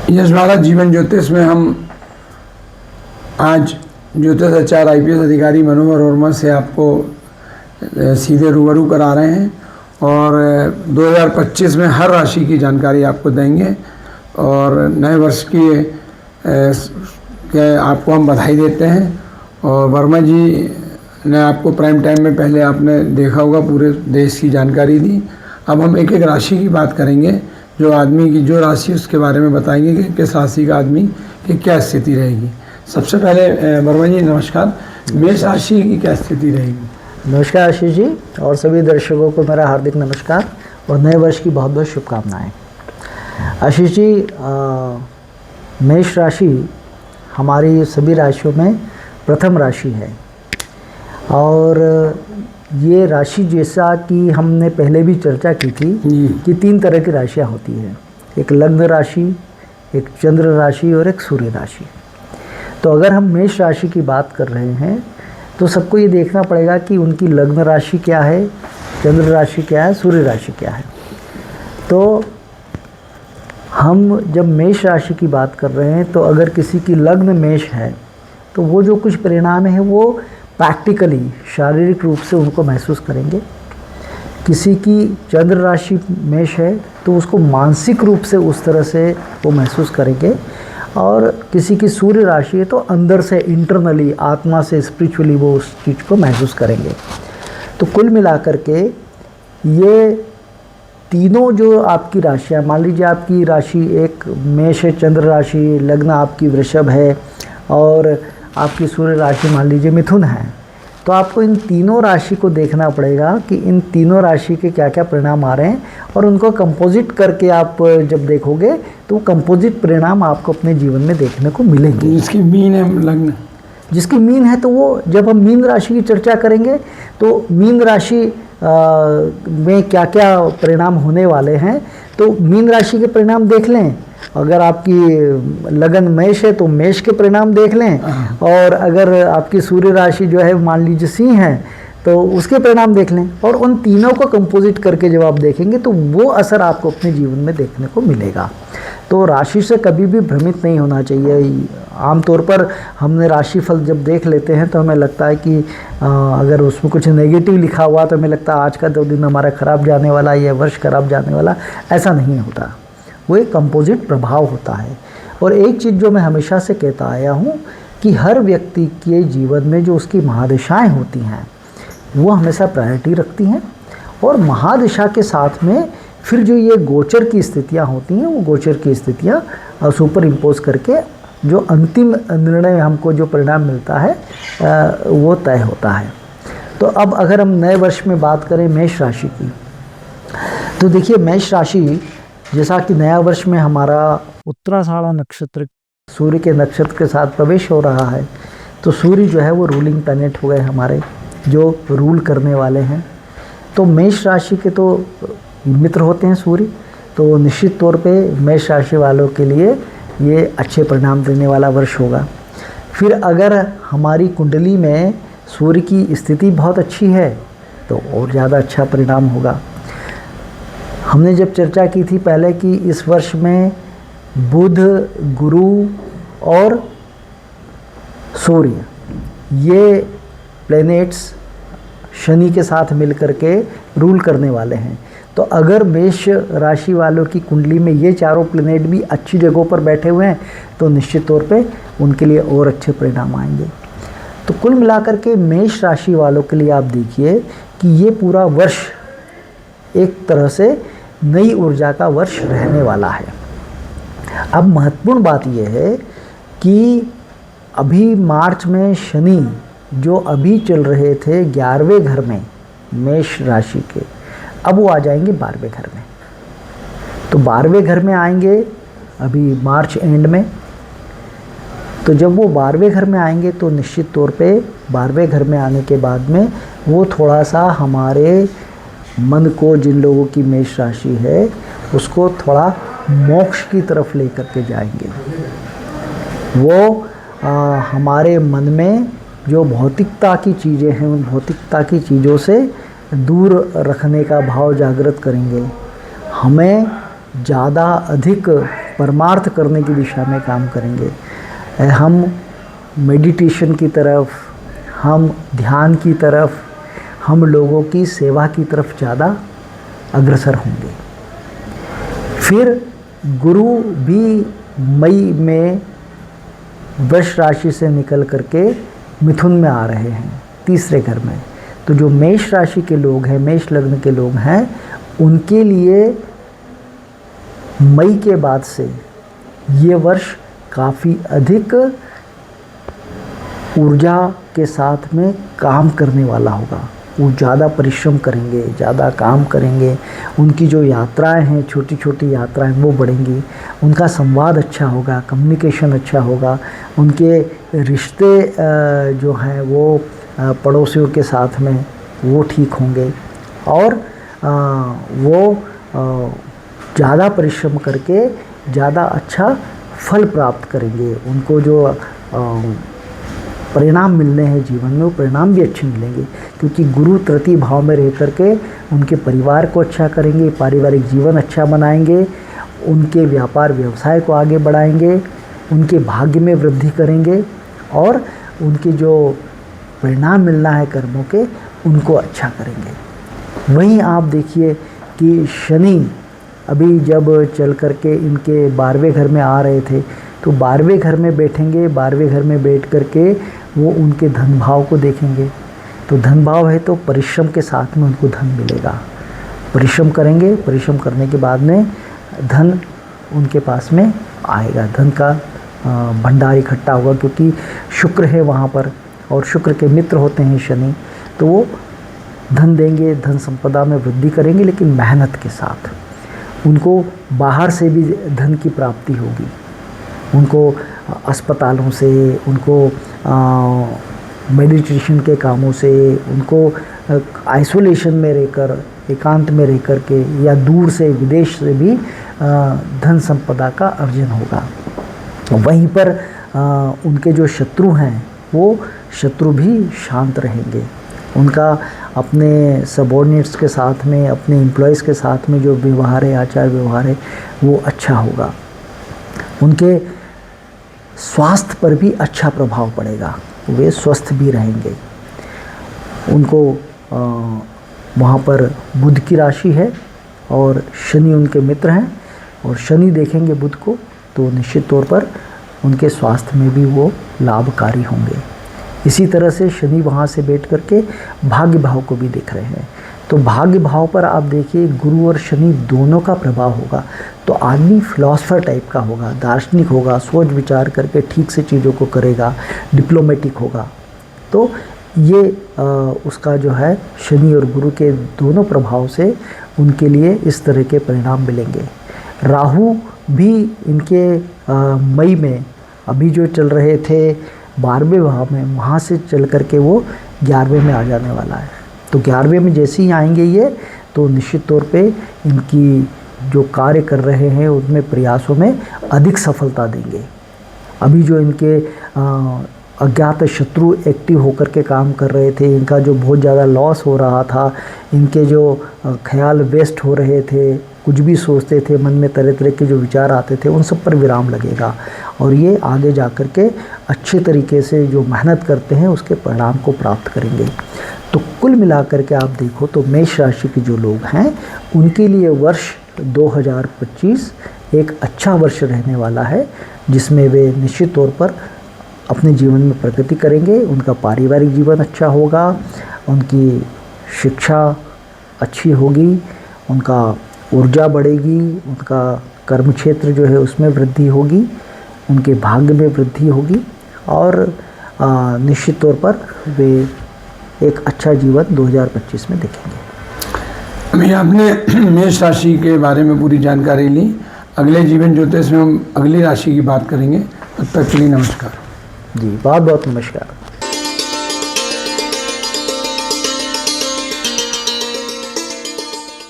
यश भारत जीवन ज्योतिष में हम आज ज्योतिष आचार्य IPS अधिकारी मनोहर वर्मा से आपको सीधे रूबरू करा रहे हैं और 2025 में हर राशि की जानकारी आपको देंगे। और नए वर्ष के आपको हम बधाई देते हैं। और वर्मा जी ने आपको प्राइम टाइम में पहले आपने देखा होगा, पूरे देश की जानकारी दी। अब हम एक एक राशि की बात करेंगे, जो आदमी की जो राशि उसके बारे में बताएंगे कि किस राशि का आदमी की क्या स्थिति रहेगी। सबसे पहले वर्मा जी नमस्कार, मेष राशि की क्या स्थिति रहेगी? नमस्कार आशीष जी, और सभी दर्शकों को मेरा हार्दिक नमस्कार और नए वर्ष की बहुत बहुत शुभकामनाएं। आशीष जी, मेष राशि हमारी सभी राशियों में प्रथम राशि है और ये राशि, जैसा कि हमने पहले भी चर्चा की थी कि 3 तरह की राशियाँ होती हैं, एक लग्न राशि, एक चंद्र राशि और एक सूर्य राशि। तो अगर हम मेष राशि की बात कर रहे हैं तो सबको ये देखना पड़ेगा कि उनकी लग्न राशि क्या है, चंद्र राशि क्या है, सूर्य राशि क्या है। तो हम जब मेष राशि की बात कर रहे हैं तो अगर किसी की लग्न मेष है तो वो जो कुछ परिणाम है वो प्रैक्टिकली शारीरिक रूप से उनको महसूस करेंगे। किसी की चंद्र राशि मेष है तो उसको मानसिक रूप से उस तरह से वो महसूस करेंगे, और किसी की सूर्य राशि है तो अंदर से इंटरनली, आत्मा से, स्पिरिचुअली वो उस चीज़ को महसूस करेंगे। तो कुल मिलाकर के ये तीनों जो आपकी राशियाँ, मान लीजिए आपकी राशि एक मेष है, चंद्र राशि, लग्न आपकी वृषभ है और आपकी सूर्य राशि मान लीजिए मिथुन है, तो आपको इन तीनों राशि को देखना पड़ेगा कि इन तीनों राशि के क्या क्या परिणाम आ रहे हैं, और उनको कंपोजिट करके आप जब देखोगे तो कंपोजिट परिणाम आपको अपने जीवन में देखने को मिलेंगे। जिसकी मीन है लग्न, जिसकी मीन है, तो वो जब हम मीन राशि की चर्चा करेंगे तो मीन राशि में क्या क्या परिणाम होने वाले हैं, तो मीन राशि के परिणाम देख लें। अगर आपकी लगन मेष है तो मेष के परिणाम देख लें, और अगर आपकी सूर्य राशि जो है मान लीजिए सिंह है तो उसके परिणाम देख लें, और उन तीनों को कंपोजिट करके जब आप देखेंगे तो वो असर आपको अपने जीवन में देखने को मिलेगा। तो राशि से कभी भी भ्रमित नहीं होना चाहिए। आमतौर पर हमने राशिफल जब देख लेते हैं तो हमें लगता है कि अगर उसमें कुछ नेगेटिव लिखा हुआ तो हमें लगता है आज का 2 दिन हमारा ख़राब जाने वाला, यह वर्ष ख़राब जाने वाला। ऐसा नहीं होता, वो एक कंपोजिट प्रभाव होता है। और एक चीज़ जो मैं हमेशा से कहता आया हूँ कि हर व्यक्ति के जीवन में जो उसकी महादशाएँ होती हैं वो हमेशा प्रायोरिटी रखती हैं, और महादशा के साथ में फिर जो ये गोचर की स्थितियाँ होती हैं, वो गोचर की स्थितियाँ सुपर इम्पोज करके जो अंतिम निर्णय हमको जो परिणाम मिलता है वो तय होता है। तो अब अगर हम नए वर्ष में बात करें मेष राशि की, तो देखिए मेष राशि, जैसा कि नया वर्ष में हमारा उत्तराषाढ़ा नक्षत्र सूर्य के नक्षत्र के साथ प्रवेश हो रहा है, तो सूर्य जो है वो रूलिंग प्लैनेट हो गए हमारे, जो रूल करने वाले हैं। तो मेष राशि के तो मित्र होते हैं सूर्य, तो निश्चित तौर पे मेष राशि वालों के लिए ये अच्छे परिणाम देने वाला वर्ष होगा। फिर अगर हमारी कुंडली में सूर्य की स्थिति बहुत अच्छी है तो और ज़्यादा अच्छा परिणाम होगा। हमने जब चर्चा की थी पहले कि इस वर्ष में बुध, गुरु और सूर्य, ये प्लैनेट्स शनि के साथ मिलकर के रूल करने वाले हैं। तो अगर मेष राशि वालों की कुंडली में ये चारों प्लैनेट भी अच्छी जगहों पर बैठे हुए हैं तो निश्चित तौर पे उनके लिए और अच्छे परिणाम आएंगे। तो कुल मिलाकर के मेष राशि वालों के लिए आप देखिए कि ये पूरा वर्ष एक तरह से नई ऊर्जा का वर्ष रहने वाला है। अब महत्वपूर्ण बात यह है कि अभी मार्च में शनि जो अभी चल रहे थे 11वें घर में मेष राशि के, अब वो आ जाएंगे 12वें घर में। तो 12वें घर में आएंगे अभी मार्च एंड में। तो जब वो 12वें घर में आएंगे तो निश्चित तौर पे 12वें घर में आने के बाद में वो थोड़ा सा हमारे मन को, जिन लोगों की मेष राशि है, उसको थोड़ा मोक्ष की तरफ लेकर के जाएंगे। वो हमारे मन में जो भौतिकता की चीज़ें हैं उन भौतिकता की चीज़ों से दूर रखने का भाव जागृत करेंगे। हमें ज़्यादा अधिक परमार्थ करने की दिशा में काम करेंगे। हम मेडिटेशन की तरफ, हम ध्यान की तरफ, हम लोगों की सेवा की तरफ ज़्यादा अग्रसर होंगे। फिर गुरु भी मई में वृष राशि से निकल करके मिथुन में आ रहे हैं, तीसरे घर में। तो जो मेष राशि के लोग हैं, मेष लग्न के लोग हैं, उनके लिए मई के बाद से ये वर्ष काफ़ी अधिक ऊर्जा के साथ में काम करने वाला होगा। वो ज़्यादा परिश्रम करेंगे, ज़्यादा काम करेंगे, उनकी जो यात्राएं हैं, छोटी छोटी यात्राएं, वो बढ़ेंगी, उनका संवाद अच्छा होगा, कम्युनिकेशन अच्छा होगा, उनके रिश्ते जो हैं वो पड़ोसियों के साथ में वो ठीक होंगे, और वो ज़्यादा परिश्रम करके ज़्यादा अच्छा फल प्राप्त करेंगे। उनको जो परिणाम मिलने हैं जीवन में, वो परिणाम भी अच्छे मिलेंगे, क्योंकि गुरु तृतीय भाव में रह करके उनके परिवार को अच्छा करेंगे, पारिवारिक जीवन अच्छा बनाएंगे, उनके व्यापार व्यवसाय को आगे बढ़ाएंगे, उनके भाग्य में वृद्धि करेंगे, और उनके जो परिणाम मिलना है कर्मों के, उनको अच्छा करेंगे। वहीं आप देखिए कि शनि अभी जब चल करके इनके 12वें घर में आ रहे थे, तो 12वें घर में बैठेंगे, 12वें घर में बैठ करके वो उनके धन भाव को देखेंगे। तो धन भाव है तो परिश्रम के साथ में उनको धन मिलेगा। परिश्रम करेंगे, परिश्रम करने के बाद में धन उनके पास में आएगा, धन का भंडार इकट्ठा होगा, क्योंकि शुक्र है वहाँ पर, और शुक्र के मित्र होते हैं शनि, तो वो धन देंगे, धन संपदा में वृद्धि करेंगे, लेकिन मेहनत के साथ। उनको बाहर से भी धन की प्राप्ति होगी, उनको अस्पतालों से, उनको मेडिटेशन के कामों से, उनको आइसोलेशन में रहकर, एकांत में रह कर के, या दूर से विदेश से भी धन संपदा का अर्जन होगा। वहीं पर उनके जो शत्रु हैं, वो शत्रु भी शांत रहेंगे। उनका अपने सबॉर्डिनेट्स के साथ में, अपने एम्प्लॉयज़ के साथ में जो व्यवहार है, आचार व्यवहार है, वो अच्छा होगा। उनके स्वास्थ्य पर भी अच्छा प्रभाव पड़ेगा, वे स्वस्थ भी रहेंगे। उनको वहाँ पर बुध की राशि है और शनि उनके मित्र हैं, और शनि देखेंगे बुध को, तो निश्चित तौर पर उनके स्वास्थ्य में भी वो लाभकारी होंगे। इसी तरह से शनि वहाँ से बैठ करके भाग्य भाव को भी देख रहे हैं, तो भाग्य भाव पर आप देखिए गुरु और शनि दोनों का प्रभाव होगा। तो आदमी फिलॉसफर टाइप का होगा, दार्शनिक होगा, सोच विचार करके ठीक से चीज़ों को करेगा, डिप्लोमेटिक होगा। तो ये उसका जो है शनि और गुरु के दोनों प्रभाव से उनके लिए इस तरह के परिणाम मिलेंगे। राहु भी इनके मई में अभी जो चल रहे थे 12वें भाव में, वहाँ से चल करके वो 11वें में आ जाने वाला है। तो 11वें में जैसे ही आएंगे ये, तो निश्चित तौर पे इनकी जो कार्य कर रहे हैं उनमें प्रयासों में अधिक सफलता देंगे। अभी जो इनके अज्ञात शत्रु एक्टिव होकर के काम कर रहे थे, इनका जो बहुत ज़्यादा लॉस हो रहा था, इनके जो ख्याल वेस्ट हो रहे थे, कुछ भी सोचते थे, मन में तरह तरह के जो विचार आते थे, उन सब पर विराम लगेगा, और ये आगे जा कर के अच्छे तरीके से जो मेहनत करते हैं उसके परिणाम को प्राप्त करेंगे। तो कुल मिलाकर के आप देखो तो मेष राशि के जो लोग हैं उनके लिए वर्ष 2025 एक अच्छा वर्ष रहने वाला है, जिसमें वे निश्चित तौर पर अपने जीवन में प्रगति करेंगे। उनका पारिवारिक जीवन अच्छा होगा, उनकी शिक्षा अच्छी होगी, उनका ऊर्जा बढ़ेगी, उनका कर्म क्षेत्र जो है उसमें वृद्धि होगी, उनके भाग्य में वृद्धि होगी, और निश्चित तौर पर वे एक अच्छा जीवन 2025 में देखेंगे। अभी आपने मेष राशि के बारे में पूरी जानकारी ली। अगले जीवन ज्योतिष में हम अगली राशि की बात करेंगे। तब तक के लिए नमस्कार। जी, बहुत बहुत नमस्कार।